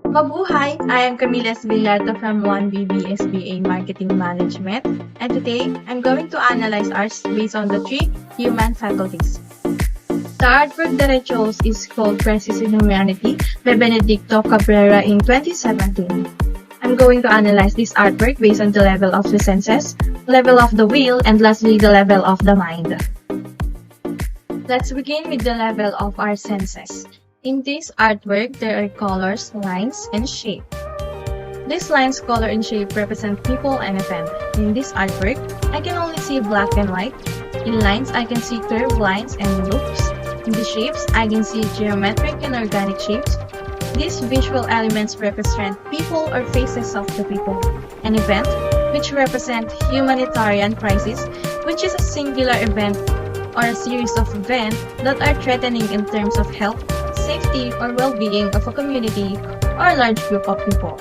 Mabuhay! I am Camila Villarto from 1BB SBA Marketing Management, and today I'm going to analyze ours based on the three human faculties. The artwork that I chose is called Crisis in Humanity by Benedicto Cabrera in 2017. I'm going to analyze this artwork based on the level of the senses, level of the will, and lastly the level of the mind. Let's begin with the level of our senses. In this artwork, there are colors, lines, and shape. These lines, color, and shape represent people and event. In this artwork, I can only see black and white. In lines, I can see curved lines and loops. In the shapes, I can see geometric and organic shapes. These visual elements represent people or faces of the people. An event, which represent humanitarian crisis, which is a singular event or a series of events that are threatening in terms of health, safety, or well-being of a community or a large group of people.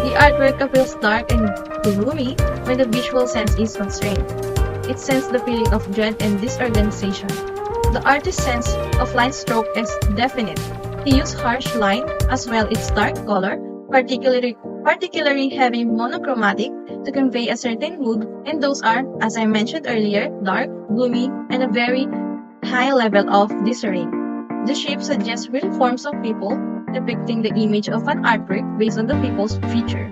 The artwork appears dark and gloomy when the visual sense is constrained. It sends the feeling of dread and disorganization. The artist's sense of line stroke is definite. He used harsh line as well as dark color, particularly heavy monochromatic, to convey a certain mood, and those are, as I mentioned earlier, dark, gloomy, and a very high level of disarray. The shape suggests real forms of people, depicting the image of an artwork based on the people's feature.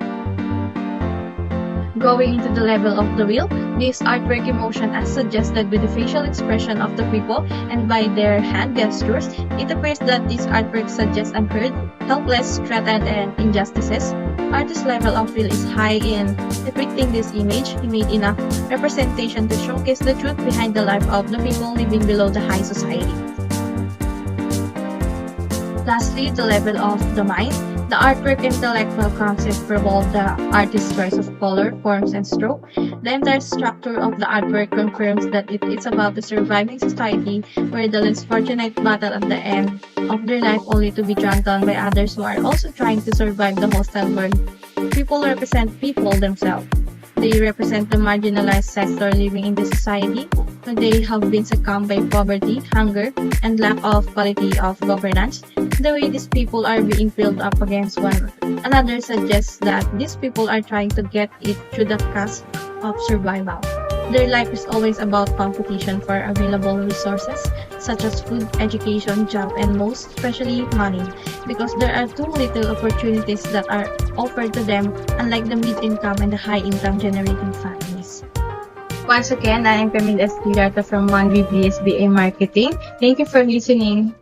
Going into the level of the will, this artwork emotion as suggested with the facial expression of the people and by their hand gestures, it appears that this artwork suggests unheard, helpless, threatened, and injustices. Artist's level of will is high in depicting this image. He made enough representation to showcase the truth behind the life of the people living below the high society. Lastly, the level of the mind. The artwork intellectual concept revolves the artist's choice of color, forms, and stroke. The entire structure of the artwork confirms that it's about the surviving society where the less fortunate battle at the end of their life only to be trampled by others who are also trying to survive the hostile world. People represent people themselves. They represent the marginalized sector living in the society when they have been succumbed by poverty, hunger, and lack of quality of governance. The way these people are being built up against one another suggests that these people are trying to get it through the cost of survival. Their life is always about competition for available resources such as food, education, job, and most especially money, because there are too little opportunities that are offered to them, unlike the mid-income and the high-income generating families. Once again, I am Camila Esquilata from 1BBSBA Marketing. Thank you for listening.